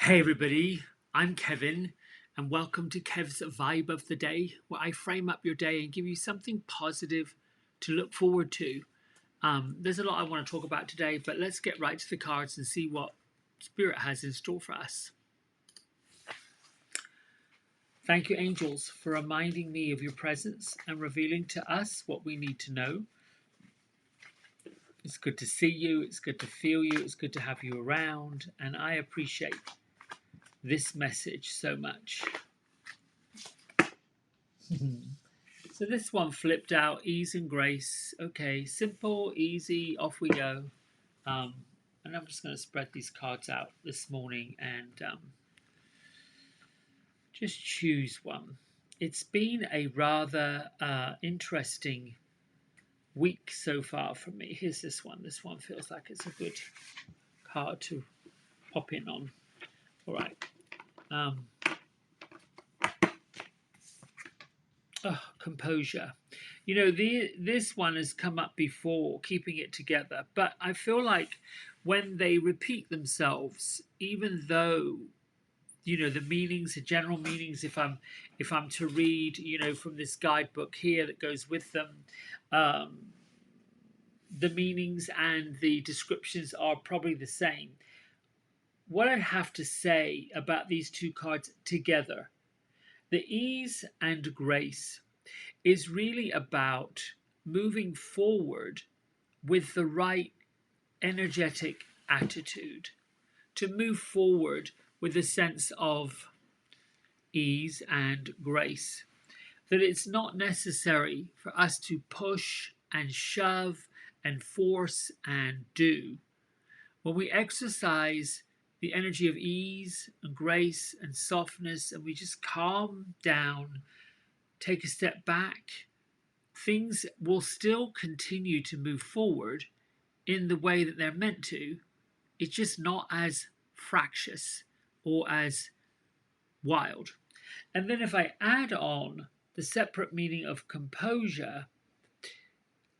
Hey everybody, I'm Kevin, and welcome to Kev's Vibe of the Day, where I frame up your day and give you something positive to look forward to. There's a lot I want to talk about today, but let's get right to the cards and see what Spirit has in store for us. Thank you, angels, for reminding me of your presence and revealing to us what we need to know. It's good to see you, it's good to feel you, it's good to have you around, and I appreciate this message so much. So this one flipped out, ease and grace. Okay, simple, easy, off we go. And I'm just going to spread these cards out this morning and just choose one. It's been a rather interesting week so far for me. Here's this one. This one feels like it's a good card to pop in on. All right. Composure. You know, this one has come up before, keeping it together, but I feel like when they repeat themselves, even though the meanings, the general meanings, if I'm to read from this guidebook here that goes with them, um, the meanings and the descriptions are probably the same. What I have to say about these two cards together, the ease and grace, is really about moving forward with the right energetic attitude, to move forward with a sense of ease and grace. That it's not necessary for us to push and shove and force and do. When we exercise the energy of ease and grace and softness, and we just calm down, take a step back, things will still continue to move forward in the way that they're meant to. It's just not as fractious or as wild. And then if I add on the separate meaning of composure,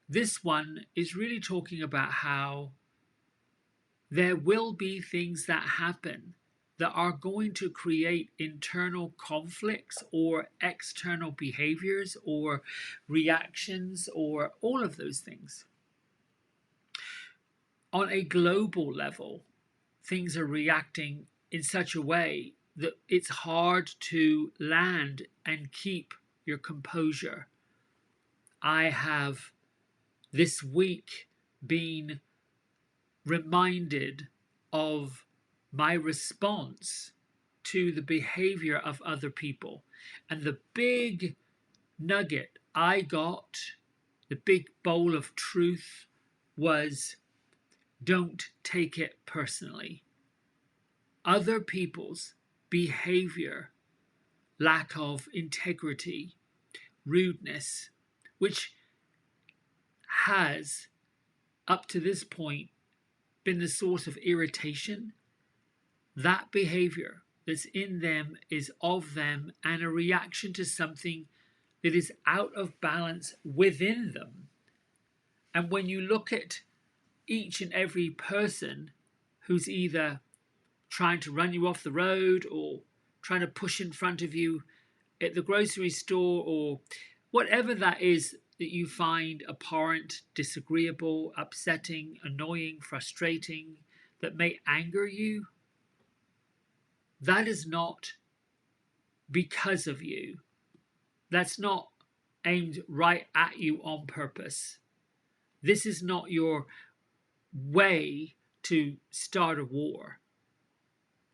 this one is really talking about how there will be things that happen that are going to create internal conflicts or external behaviors or reactions or all of those things. On a global level, things are reacting in such a way that it's hard to land and keep your composure. I have this week been reminded of my response to the behavior of other people. And the big nugget I got, the big bowl of truth, was don't take it personally. Other people's behavior, lack of integrity, rudeness, which has up to this point been the source of irritation, that behavior that's in them is of them and a reaction to something that is out of balance within them. And when you look at each and every person who's either trying to run you off the road or trying to push in front of you at the grocery store or whatever that is that you find abhorrent, disagreeable, upsetting, annoying, frustrating, that may anger you, that is not because of you. That's not aimed right at you on purpose. This is not your way to start a war.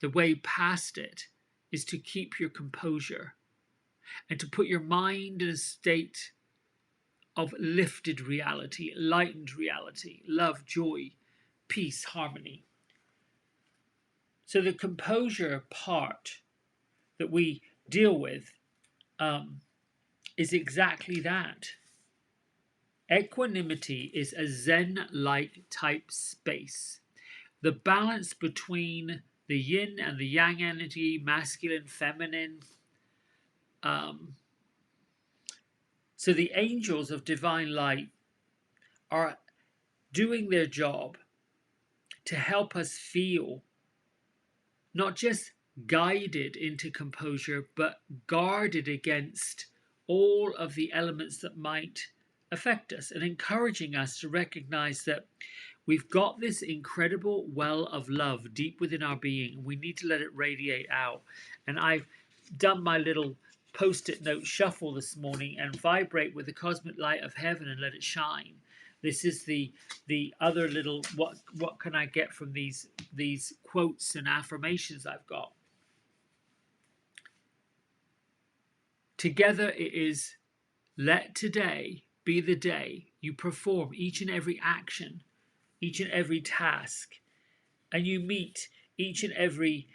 The way past it is to keep your composure and to put your mind in a state of lifted reality, lightened reality, love, joy, peace, harmony. So the composure part that we deal with is exactly that. Equanimity is a Zen-like type space. The balance between the yin and the yang energy, masculine, feminine. So the angels of divine light are doing their job to help us feel not just guided into composure, but guarded against all of the elements that might affect us, and encouraging us to recognize that we've got this incredible well of love deep within our being, and we need to let it radiate out. And I've done my little post-it note shuffle this morning and vibrate with the cosmic light of heaven and let it shine. This is the other little what can I get from these quotes and affirmations I've got. Together it is, let today be the day you perform each and every action, each and every task, and you meet each and every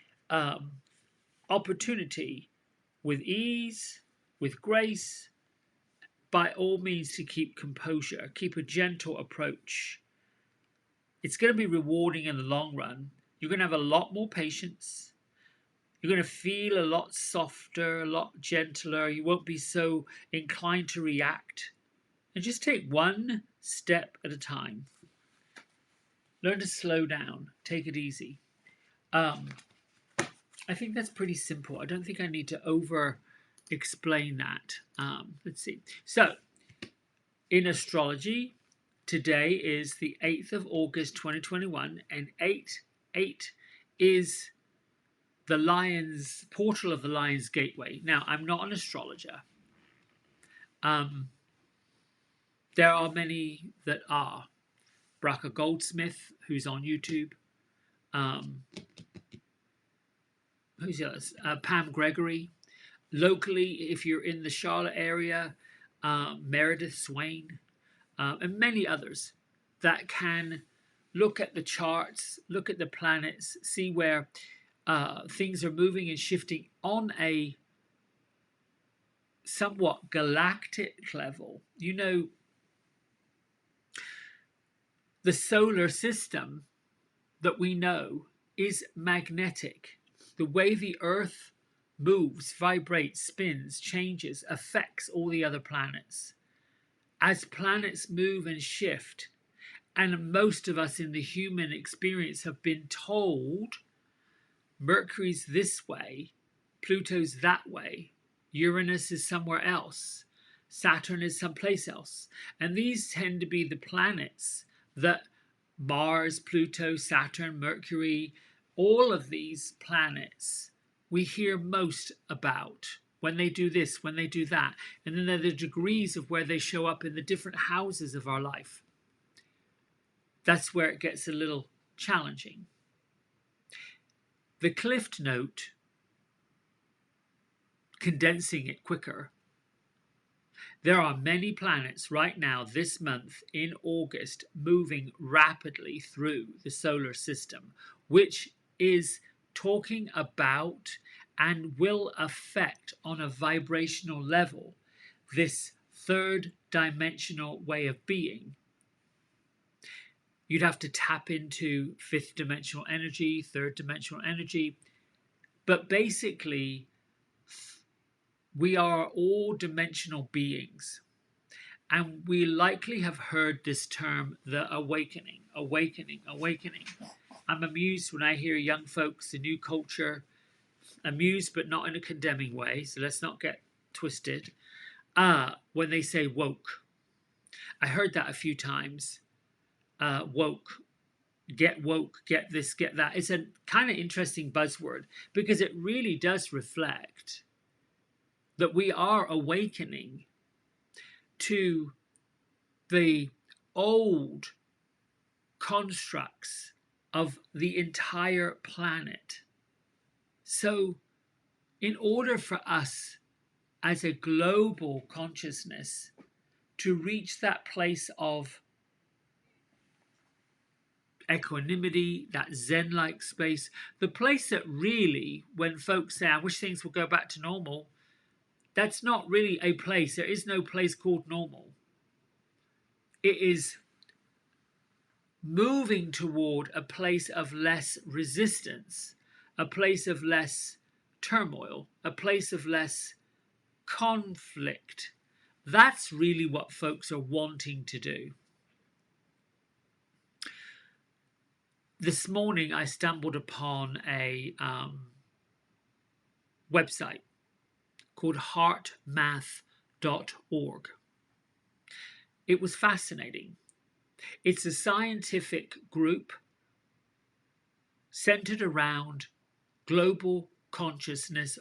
opportunity with ease, with grace, by all means to keep composure, keep a gentle approach. It's going to be rewarding in the long run. You're going to have a lot more patience. You're going to feel a lot softer, a lot gentler. You won't be so inclined to react. And just take one step at a time. Learn to slow down. Take it easy. I think that's pretty simple. I don't think I need to over explain that. Let's see. So, in astrology, today is the 8th of August 2021, and 8 is the Lion's portal of the Lion's Gateway. Now, I'm not an astrologer. There are many that are. Bracha Goldsmith, who's on YouTube. Who's the others? Pam Gregory. Locally, if you're in the Charlotte area, Meredith Swain, and many others that can look at the charts, look at the planets, see where things are moving and shifting on a somewhat galactic level. You know, the solar system that we know is magnetic. The way the Earth moves, vibrates, spins, changes, affects all the other planets. As planets move and shift, and most of us in the human experience have been told Mercury's this way, Pluto's that way, Uranus is somewhere else, Saturn is someplace else. And these tend to be the planets that Mars, Pluto, Saturn, Mercury, all of these planets we hear most about. When they do this, when they do that. And then there are the degrees of where they show up in the different houses of our life. That's where it gets a little challenging. The Cliff Note, condensing it quicker, there are many planets right now this month in August moving rapidly through the solar system, which is talking about and will affect on a vibrational level this third dimensional way of being. You'd have to tap into fifth dimensional energy, third dimensional energy, but basically we are all dimensional beings, and we likely have heard this term, the awakening, awakening, awakening. I'm amused when I hear young folks, the new culture, amused but not in a condemning way, so let's not get twisted, when they say woke. I heard that a few times. Woke, get this, get that. It's a kind of interesting buzzword because it really does reflect that we are awakening to the old constructs of the entire planet. So, in order for us as a global consciousness to reach that place of equanimity, that Zen-like space, the place that really, when folks say, I wish things would go back to normal, that's not really a place. There is no place called normal. It is moving toward a place of less resistance, a place of less turmoil, a place of less conflict. That's really what folks are wanting to do. This morning I stumbled upon a website called heartmath.org. It was fascinating. It's a scientific group centered around global consciousness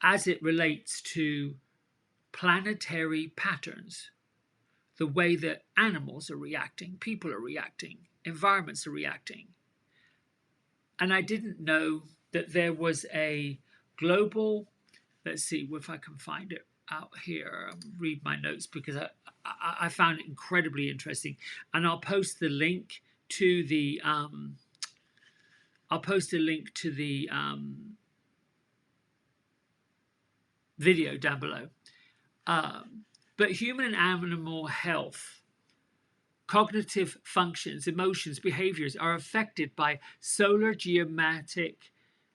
as it relates to planetary patterns, the way that animals are reacting, people are reacting, environments are reacting. And I didn't know that there was a global, let's see if I can find it out here, read my notes, because I found it incredibly interesting. And I'll post the link to the video down below. But human and animal health, cognitive functions, emotions, behaviors are affected by solar, geomatic,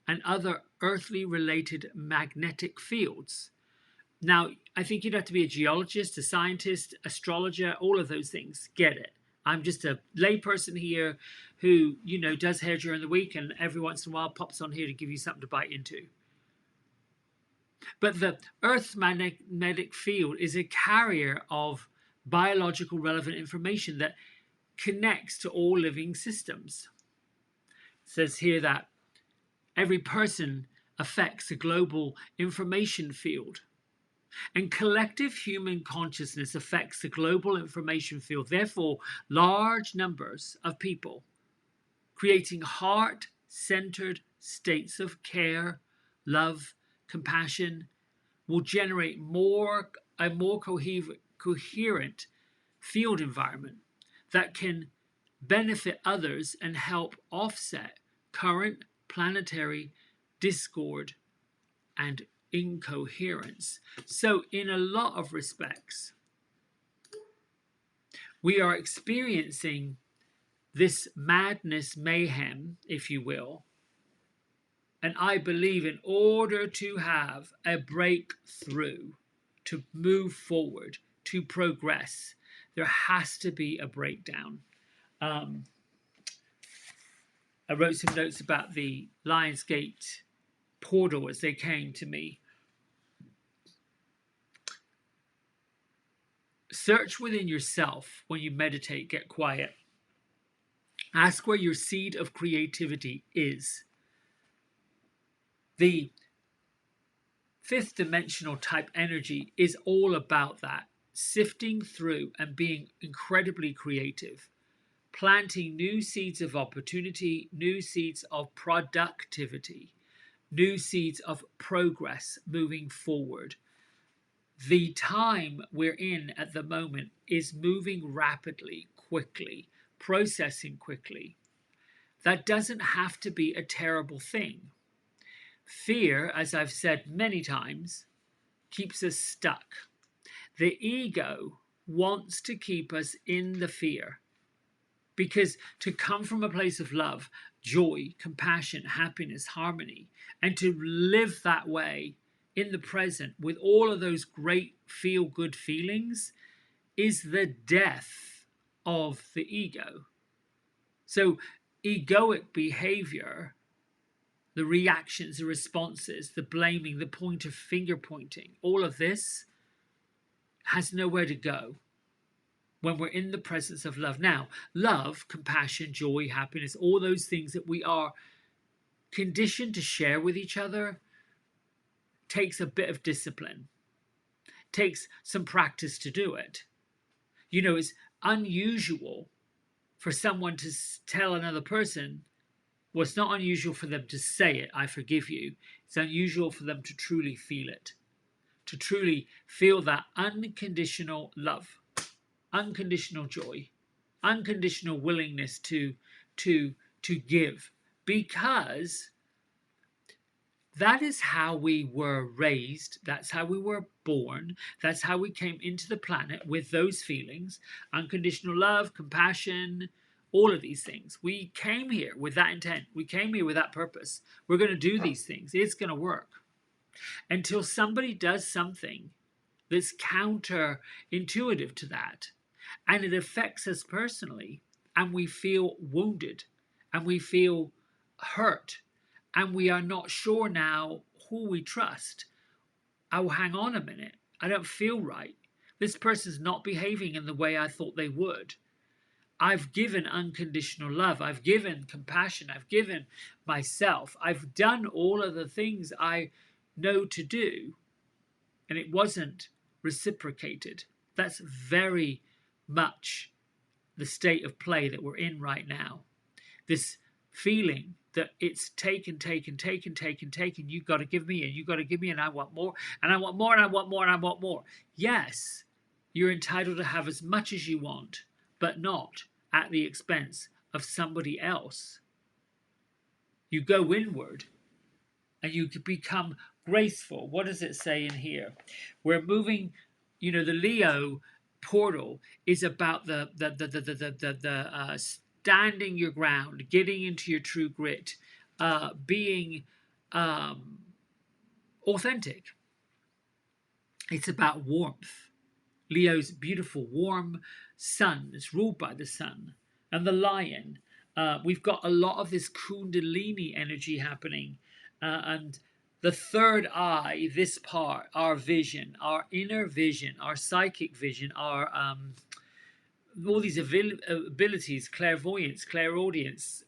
and other earthly related magnetic fields. Now, I think you'd have to be a geologist, a scientist, astrologer, all of those things. Get it. I'm just a layperson here who, does hair during the week and every once in a while pops on here to give you something to bite into. But the Earth's magnetic field is a carrier of biological relevant information that connects to all living systems. It says here that every person affects a global information field, and collective human consciousness affects the global information field. Therefore, large numbers of people creating heart-centered states of care, love, compassion will generate a more coherent field environment that can benefit others and help offset current planetary discord and incoherence. So in a lot of respects, we are experiencing this madness, mayhem, if you will. And I believe in order to have a breakthrough, to move forward, to progress, there has to be a breakdown. I wrote some notes about the Lionsgate portal as they came to me. Search within yourself when you meditate, get quiet. Ask where your seed of creativity is. The fifth dimensional type energy is all about that, sifting through and being incredibly creative, planting new seeds of opportunity, new seeds of productivity, new seeds of progress moving forward. The time we're in at the moment is moving rapidly, quickly, processing quickly. That doesn't have to be a terrible thing. Fear, as I've said many times, keeps us stuck. The ego wants to keep us in the fear, because to come from a place of love, joy, compassion, happiness, harmony, and to live that way in the present with all of those great feel-good feelings is the death of the ego. So egoic behavior, the reactions, the responses, the blaming, the point of finger pointing, all of this has nowhere to go when we're in the presence of love. Now, love, compassion, joy, happiness, all those things that we are conditioned to share with each other takes a bit of discipline, takes some practice to do it. It's unusual for someone to tell another person, well, it's not unusual for them to say it, I forgive you. It's unusual for them to truly feel it, to truly feel that unconditional love, unconditional joy, unconditional willingness to give, because that is how we were raised. That's how we were born. That's how we came into the planet, with those feelings, unconditional love, compassion, all of these things. We came here with that intent. We came here with that purpose. We're going to do these things. It's going to work. Until somebody does something that's counterintuitive to that, and it affects us personally, and we feel wounded, and we feel hurt and we are not sure now who we trust, I will hang on a minute. I don't feel right. This person's not behaving in the way I thought they would. I've given unconditional love. I've given compassion. I've given myself. I've done all of the things I know to do, and it wasn't reciprocated. That's very much the state of play that we're in right now. This feeling that it's taken. You got to give me, and you got to give me, and I want more, and I want more, and I want more, and I want more. Yes, you're entitled to have as much as you want, but not at the expense of somebody else. You go inward and you become graceful. What does it say in here? We're moving, the Leo portal is about the standing your ground, getting into your true grit, being authentic. It's about warmth. Leo's beautiful, warm sun is ruled by the sun. And the lion, we've got a lot of this Kundalini energy happening. And the third eye, this part, our vision, our inner vision, our psychic vision, our all these abilities, clairvoyance, clairaudience,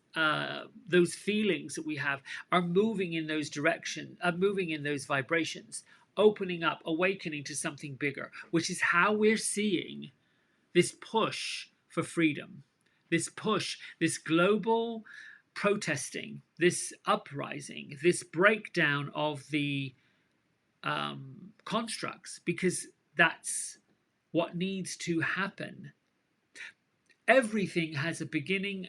those feelings that we have are moving in those directions, are moving in those vibrations, opening up, awakening to something bigger, which is how we're seeing this push for freedom, this push, this global protesting, this uprising, this breakdown of the constructs, because that's what needs to happen. Everything has a beginning,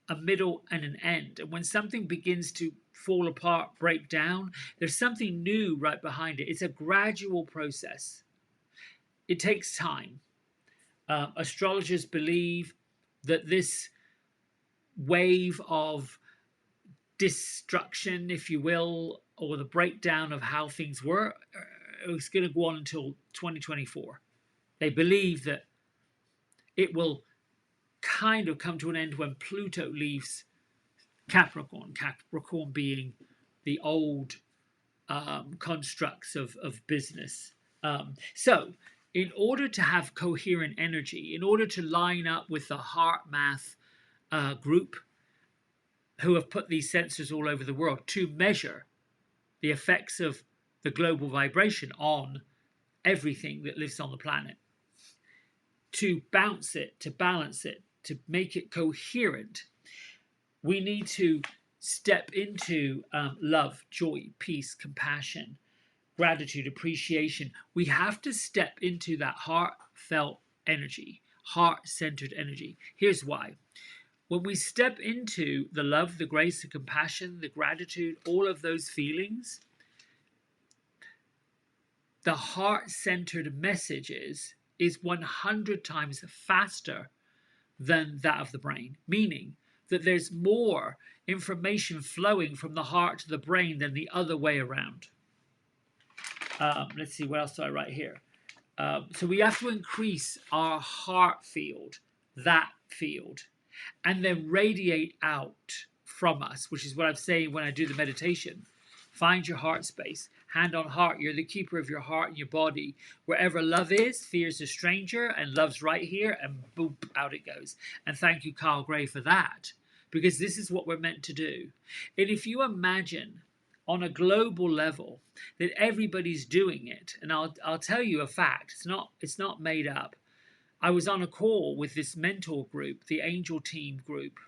a middle, and an end. And when something begins to fall apart, break down, there's something new right behind it. It's a gradual process. It takes time. Astrologers believe that this wave of destruction, if you will, or the breakdown of how things were, is going to go on until 2024. They believe that it will kind of come to an end when Pluto leaves Capricorn, Capricorn being the old constructs of business. So in order to have coherent energy, in order to line up with the HeartMath group, who have put these sensors all over the world to measure the effects of the global vibration on everything that lives on the planet, to bounce it, to balance it, to make it coherent, we need to step into love, joy, peace, compassion, gratitude, appreciation. We have to step into that heartfelt energy, heart-centered energy. Here's why. When we step into the love, the grace, the compassion, the gratitude, all of those feelings, the heart-centered message is 100 times faster than that of the brain, meaning that there's more information flowing from the heart to the brain than the other way around. Let's see, what else do I write here? So we have to increase our heart field, that field, and then radiate out from us, which is what I'm saying when I do the meditation. Find your heart space, hand on heart. You're the keeper of your heart and your body. Wherever love is, fear's a stranger, and love's right here, and boom, out it goes. And thank you, Carl Gray, for that, because this is what we're meant to do. And if you imagine on a global level that everybody's doing it, and I'll tell you a fact, it's not made up. I was on a call with this mentor group, the Angel Team group.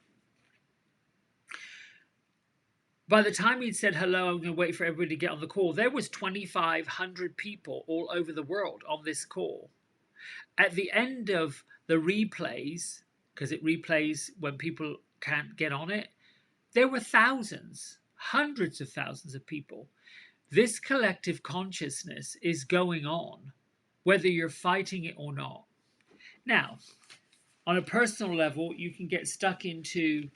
By the time he'd said hello, I'm going to wait for everybody to get on the call, there was 2,500 people all over the world on this call. At the end of the replays, because it replays when people can't get on it, there were thousands, hundreds of thousands of people. This collective consciousness is going on, whether you're fighting it or not. Now, on a personal level, you can get stuck into,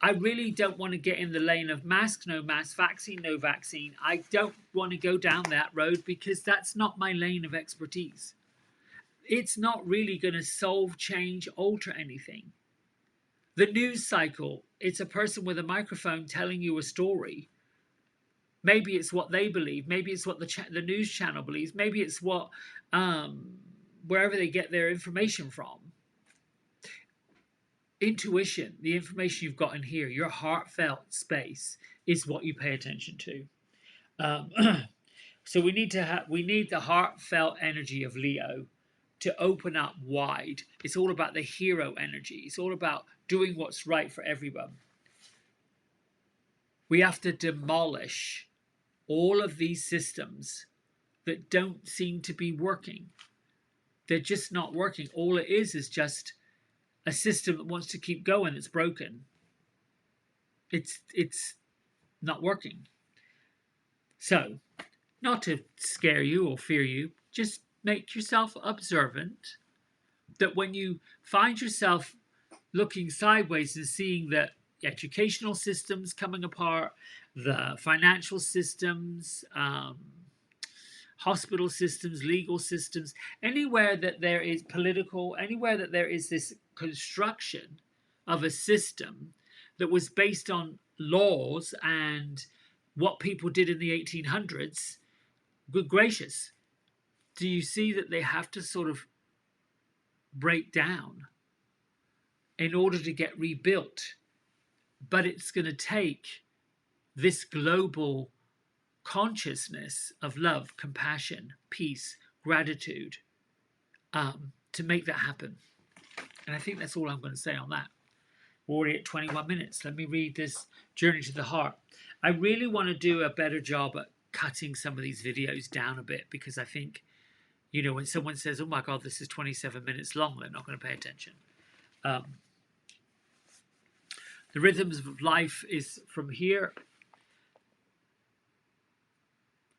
I really don't want to get in the lane of mask, no mask, vaccine, no vaccine. I don't want to go down that road because that's not my lane of expertise. It's not really going to solve, change, alter anything. The news cycle, it's a person with a microphone telling you a story. Maybe it's what they believe. Maybe it's what the news channel believes. Maybe it's what wherever they get their information from. Intuition, the information you've got in here, your heartfelt space, is what you pay attention to. Um, so we need the heartfelt energy of Leo to open up wide. It's all about the hero energy. It's all about doing what's right for everyone. We have to demolish all of these systems that don't seem to be working. They're just not working. All it is just a system that wants to keep going that's broken. It's not working. So, not to scare you or fear you, just make yourself observant that when you find yourself looking sideways and seeing that educational systems coming apart, the financial systems, hospital systems, legal systems, anywhere that there is political, anywhere that there is this construction of a system that was based on laws and what people did in the 1800s, good gracious, do you see that they have to sort of break down in order to get rebuilt? But it's going to take this global consciousness of love, compassion, peace, gratitude to make that happen. And I think that's all I'm going to say on that. We're already at 21 minutes. Let me read this Journey to the Heart. I really want to do a better job at cutting some of these videos down a bit, because I think, you know, when someone says, oh my God, this is 27 minutes long, they're not going to pay attention. The Rhythms of Life is from here.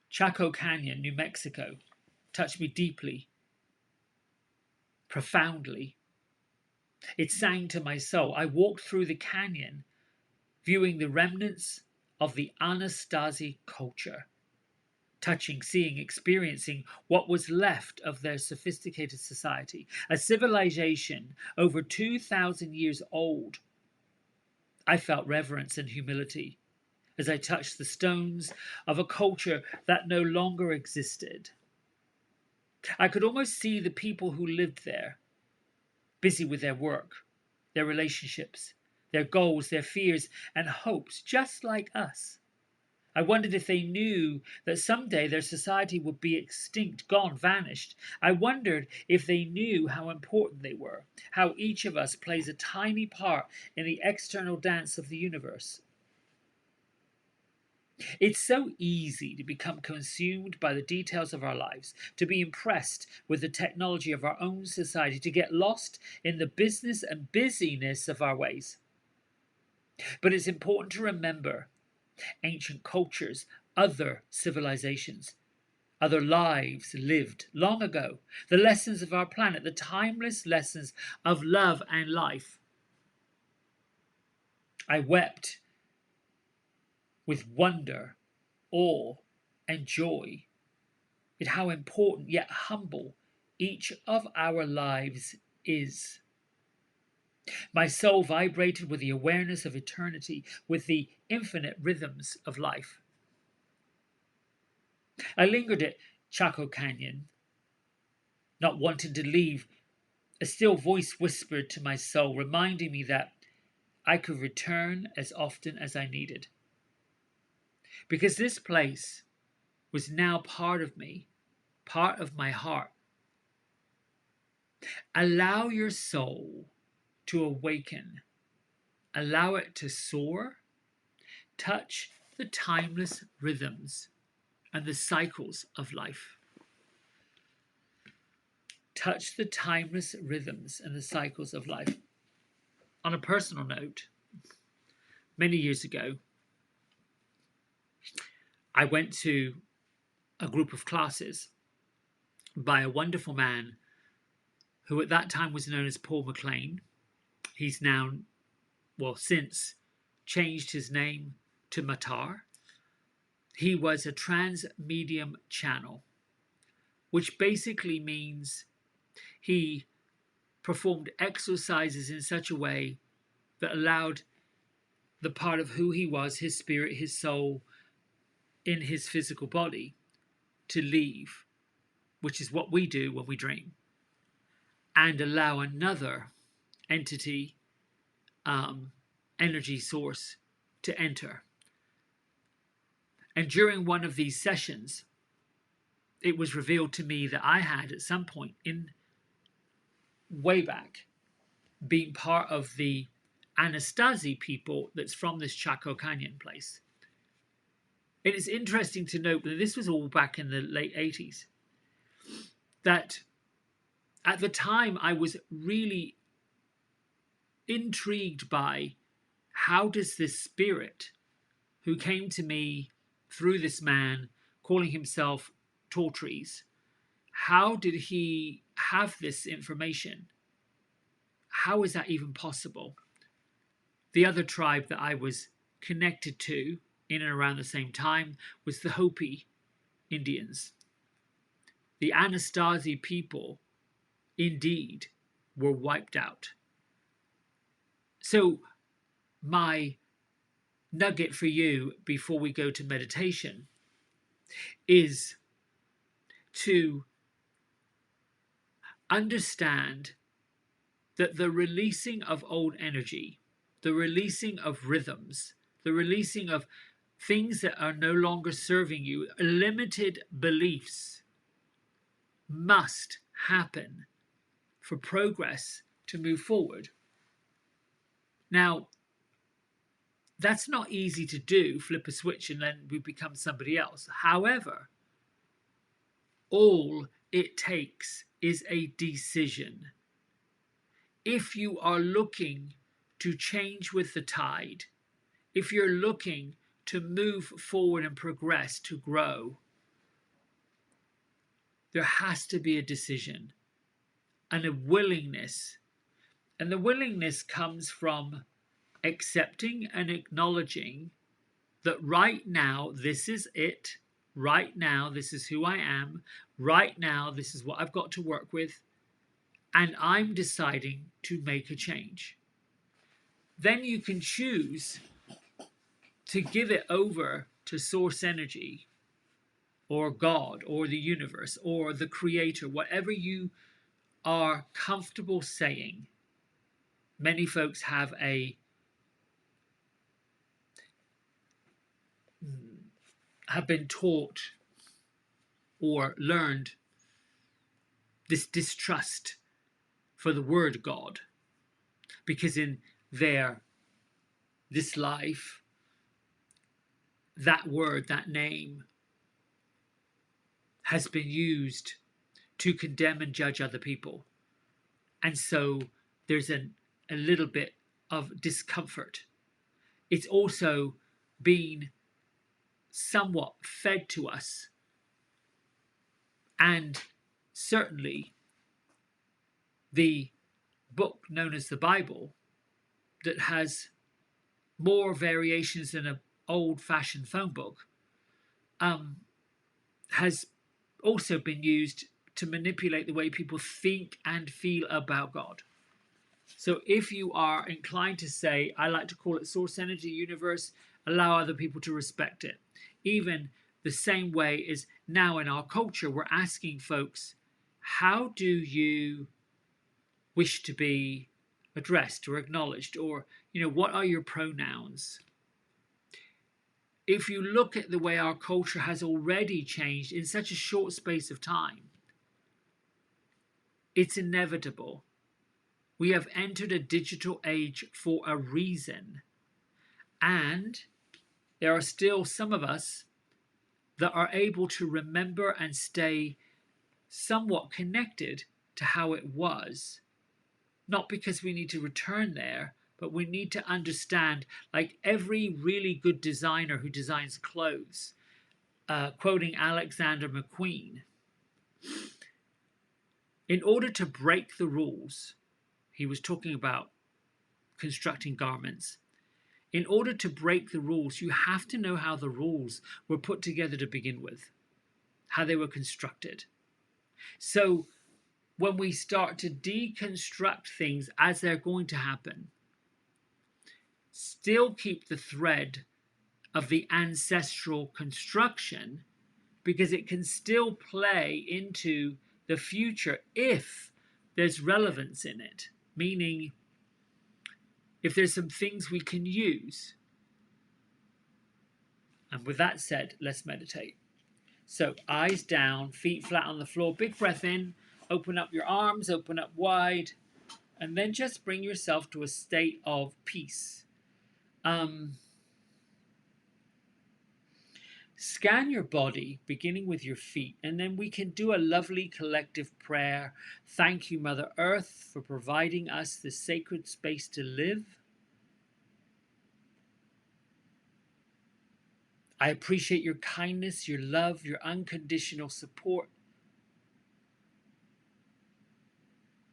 Chaco Canyon, New Mexico, touched me deeply, profoundly. It sang to my soul. I walked through the canyon, viewing the remnants of the Anasazi culture, touching, seeing, experiencing what was left of their sophisticated society, a civilization over 2,000 years old. I felt reverence and humility as I touched the stones of a culture that no longer existed. I could almost see the people who lived there, busy with their work, their relationships, their goals, their fears and hopes, just like us. I wondered if they knew that someday their society would be extinct, gone, vanished. I wondered if they knew how important they were, how each of us plays a tiny part in the external dance of the universe. It's so easy to become consumed by the details of our lives, to be impressed with the technology of our own society, to get lost in the business and busyness of our ways. But it's important to remember ancient cultures, other civilizations, other lives lived long ago, the lessons of our planet, the timeless lessons of love and life. I wept with wonder, awe, and joy at how important yet humble each of our lives is. My soul vibrated with the awareness of eternity, with the infinite rhythms of life. I lingered at Chaco Canyon, not wanting to leave. A still voice whispered to my soul, reminding me that I could return as often as I needed. Because this place was now part of me, part of my heart. Allow your soul to awaken. Allow it to soar. Touch the timeless rhythms and the cycles of life. Touch the timeless rhythms and the cycles of life. On a personal note, many years ago, I went to a group of classes by a wonderful man who at that time was known as Paul McLean. He's now, well, since changed his name to Matar. He was a trans-medium channel, which basically means he performed exercises in such a way that allowed the part of who he was, his spirit, his soul, in his physical body to leave, which is what we do when we dream, and allow another entity, energy source to enter. And during one of these sessions, it was revealed to me that I had at some point in way back been part of the Anasazi people that's from this Chaco Canyon place. And it's interesting to note that this was all back in the late 80s, that at the time I was really intrigued by how does this spirit who came to me through this man calling himself Tall Trees, how did he have this information? How is that even possible? The other tribe that I was connected to in and around the same time was the Hopi Indians. The Anasazi people, indeed, were wiped out. So my nugget for you before we go to meditation is to understand that the releasing of old energy, the releasing of rhythms, the releasing of things that are no longer serving you, limited beliefs, must happen for progress to move forward. Now, that's not easy to do, flip a switch and then we become somebody else. However, all it takes is a decision. If you are looking to change with the tide, if you're looking to move forward and progress, to grow, there has to be a decision and a willingness. And the willingness comes from accepting and acknowledging that right now, this is it. Right now, this is who I am. Right now, this is what I've got to work with. And I'm deciding to make a change. Then you can choose to give it over to source energy or God or the universe or the creator, whatever you are comfortable saying. Many folks have been taught or learned this distrust for the word God, because in this life, that word, that name, has been used to condemn and judge other people. And so there's a little bit of discomfort. It's also been somewhat fed to us. And certainly the book known as the Bible, that has more variations than an old-fashioned phone book, has also been used to manipulate the way people think and feel about God. So if you are inclined to say, I like to call it source energy, universe, allow other people to respect it. Even the same way as now in our culture, we're asking folks, how do you wish to be addressed or acknowledged? Or, what are your pronouns? If you look at the way our culture has already changed in such a short space of time, it's inevitable. We have entered a digital age for a reason. And there are still some of us that are able to remember and stay somewhat connected to how it was. Not because we need to return there, but we need to understand, like every really good designer who designs clothes, quoting Alexander McQueen, in order to break the rules, he was talking about constructing garments. In order to break the rules, you have to know how the rules were put together to begin with, how they were constructed. So when we start to deconstruct things as they're going to happen, still keep the thread of the ancestral construction, because it can still play into the future if there's relevance in it. Meaning, if there's some things we can use. And with that said, let's meditate. So, eyes down, feet flat on the floor, big breath in, open up your arms, open up wide, and then just bring yourself to a state of peace. Scan your body, beginning with your feet, and then we can do a lovely collective prayer. Thank you, Mother Earth, for providing us this sacred space to live. I appreciate your kindness, your love, your unconditional support,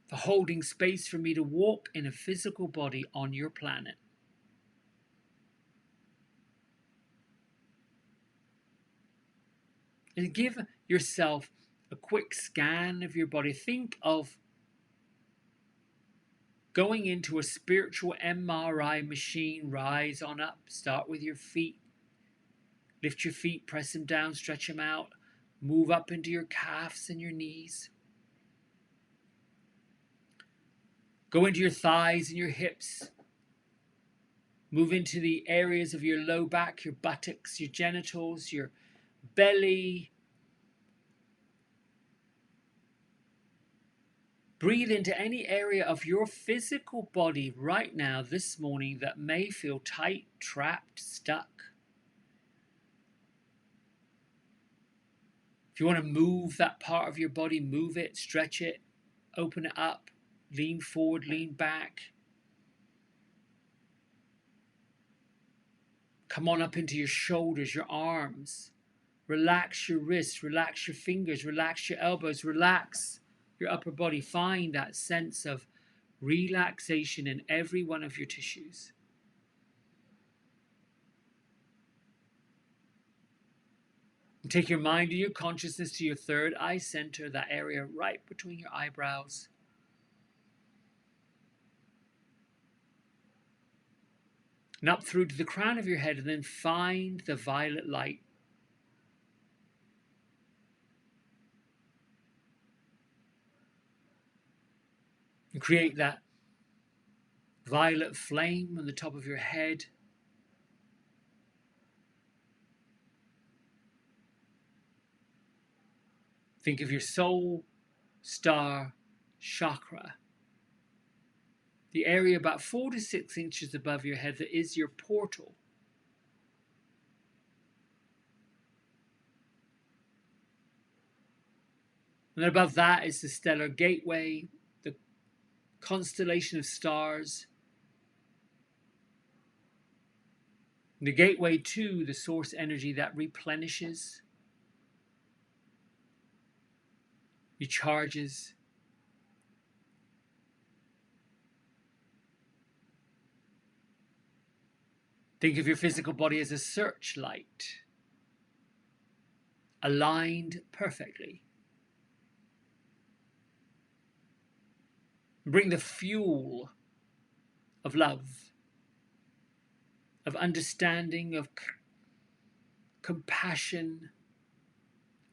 for holding space for me to walk in a physical body on your planet. And give yourself a quick scan of your body. Think of going into a spiritual MRI machine. Rise on up. Start with your feet. Lift your feet, press them down, stretch them out. Move up into your calves and your knees. Go into your thighs and your hips. Move into the areas of your low back, your buttocks, your genitals, your belly. Breathe into any area of your physical body right now, this morning, that may feel tight, trapped, stuck. If you want to move that part of your body, move it, stretch it, open it up, lean forward, lean back. Come on up into your shoulders, your arms. Relax your wrists, relax your fingers, relax your elbows, relax your upper body. Find that sense of relaxation in every one of your tissues. And take your mind and your consciousness to your third eye center, that area right between your eyebrows. And up through to the crown of your head, and then find the violet light. And create that violet flame on the top of your head. Think of your soul star chakra, the area about 4 to 6 inches above your head that is your portal. And above that is the stellar gateway, the constellation of stars. The gateway to the source energy that replenishes, recharges. Think of your physical body as a searchlight, aligned perfectly. Bring the fuel of love, of understanding, of compassion,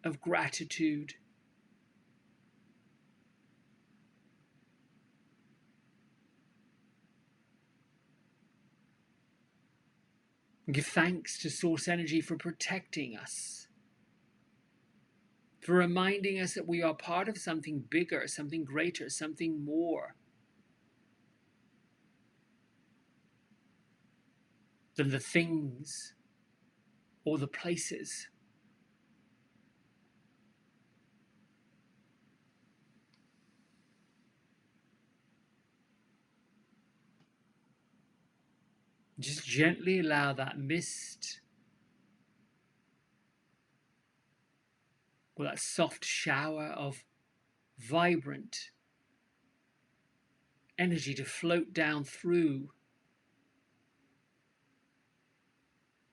of gratitude. Give thanks to Source Energy for protecting us, for reminding us that we are part of something bigger, something greater, something more than the things or the places. Just gently allow that mist, or that soft shower of vibrant energy to float down through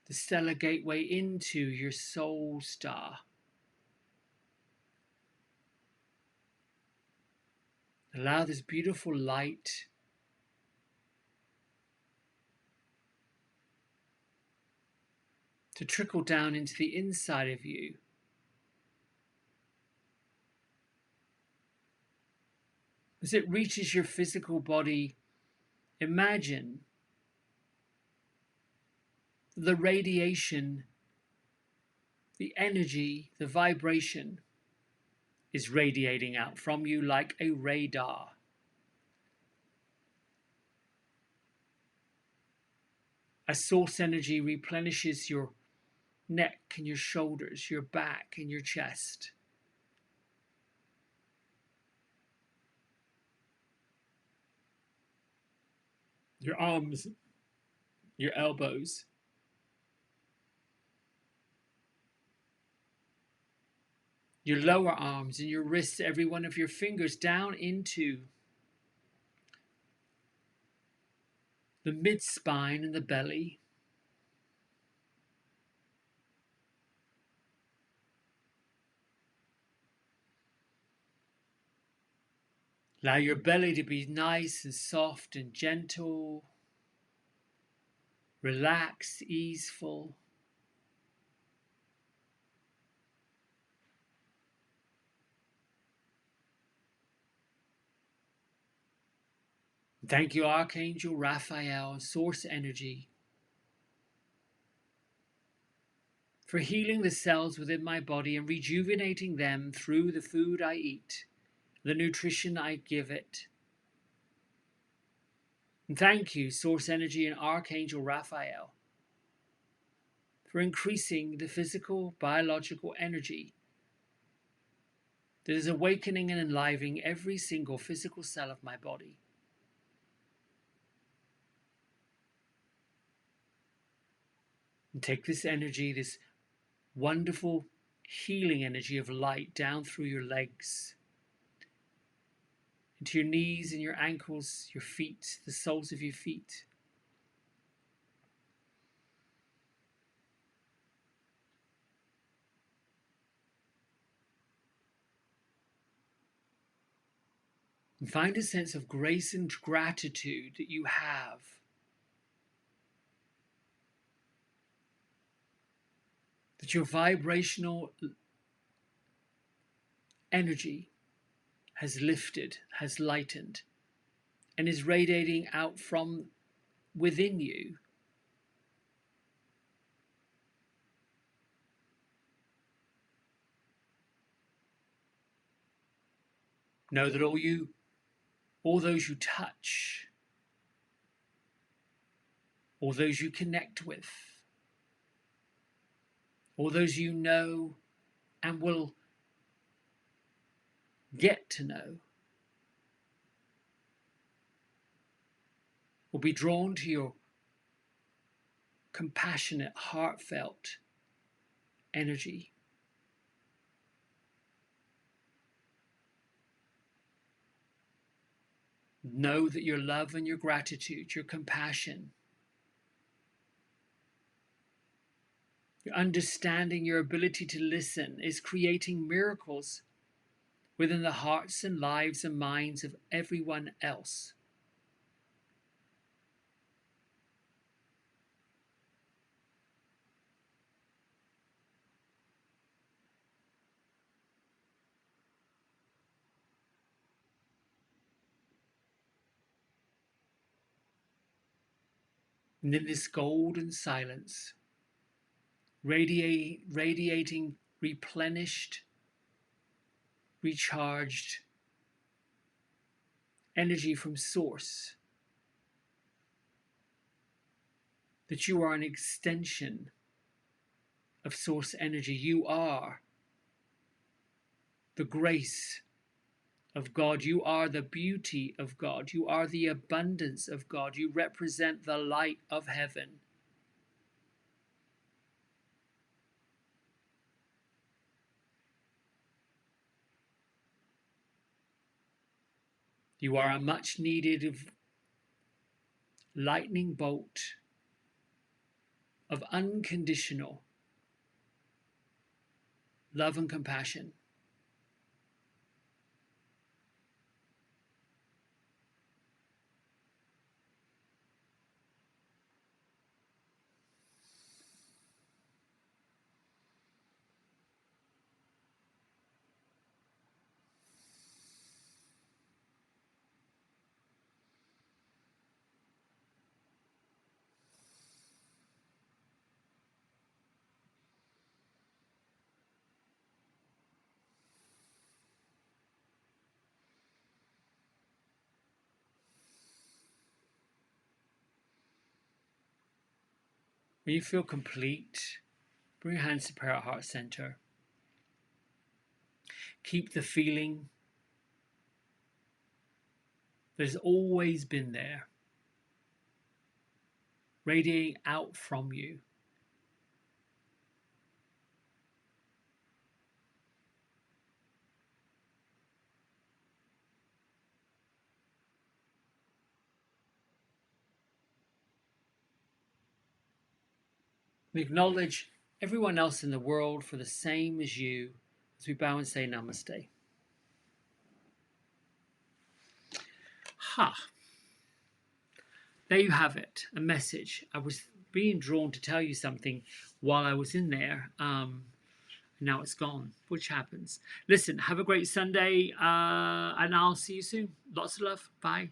the stellar gateway into your soul star. Allow this beautiful light to trickle down into the inside of you. As it reaches your physical body, imagine the radiation, the energy, the vibration is radiating out from you like a radar. As source energy replenishes your neck and your shoulders, your back and your chest. Your arms, your elbows. Your lower arms and your wrists, every one of your fingers down into the mid-spine and the belly. Allow your belly to be nice and soft and gentle, relaxed, easeful. Thank you, Archangel Raphael, Source Energy, for healing the cells within my body and rejuvenating them through the food I eat, the nutrition I give it. And thank you, Source Energy and Archangel Raphael, for increasing the physical, biological energy that is awakening and enlivening every single physical cell of my body. And take this energy, this wonderful healing energy of light down through your legs, into your knees and your ankles, your feet, the soles of your feet. And find a sense of grace and gratitude that you have. That your vibrational energy has lifted, has lightened, and is radiating out from within you. Know that all those you touch, all those you connect with, all those you know and will get to know, will be drawn to your compassionate, heartfelt energy. Know that your love and your gratitude, your compassion, your understanding, your ability to listen is creating miracles within the hearts and lives and minds of everyone else. And in this golden silence, radiating replenished, recharged energy from source, that you are an extension of source energy. You are the grace of God. You are the beauty of God. You are the abundance of God. You represent the light of heaven. You are a much needed lightning bolt of unconditional love and compassion. When you feel complete, bring your hands to prayer at heart center. Keep the feeling that's always been there, radiating out from you. We acknowledge everyone else in the world for the same as you as we bow and say namaste. Ha! There you have it, a message. I was being drawn to tell you something while I was in there. Now it's gone, which happens. Listen, have a great Sunday, and I'll see you soon. Lots of love. Bye.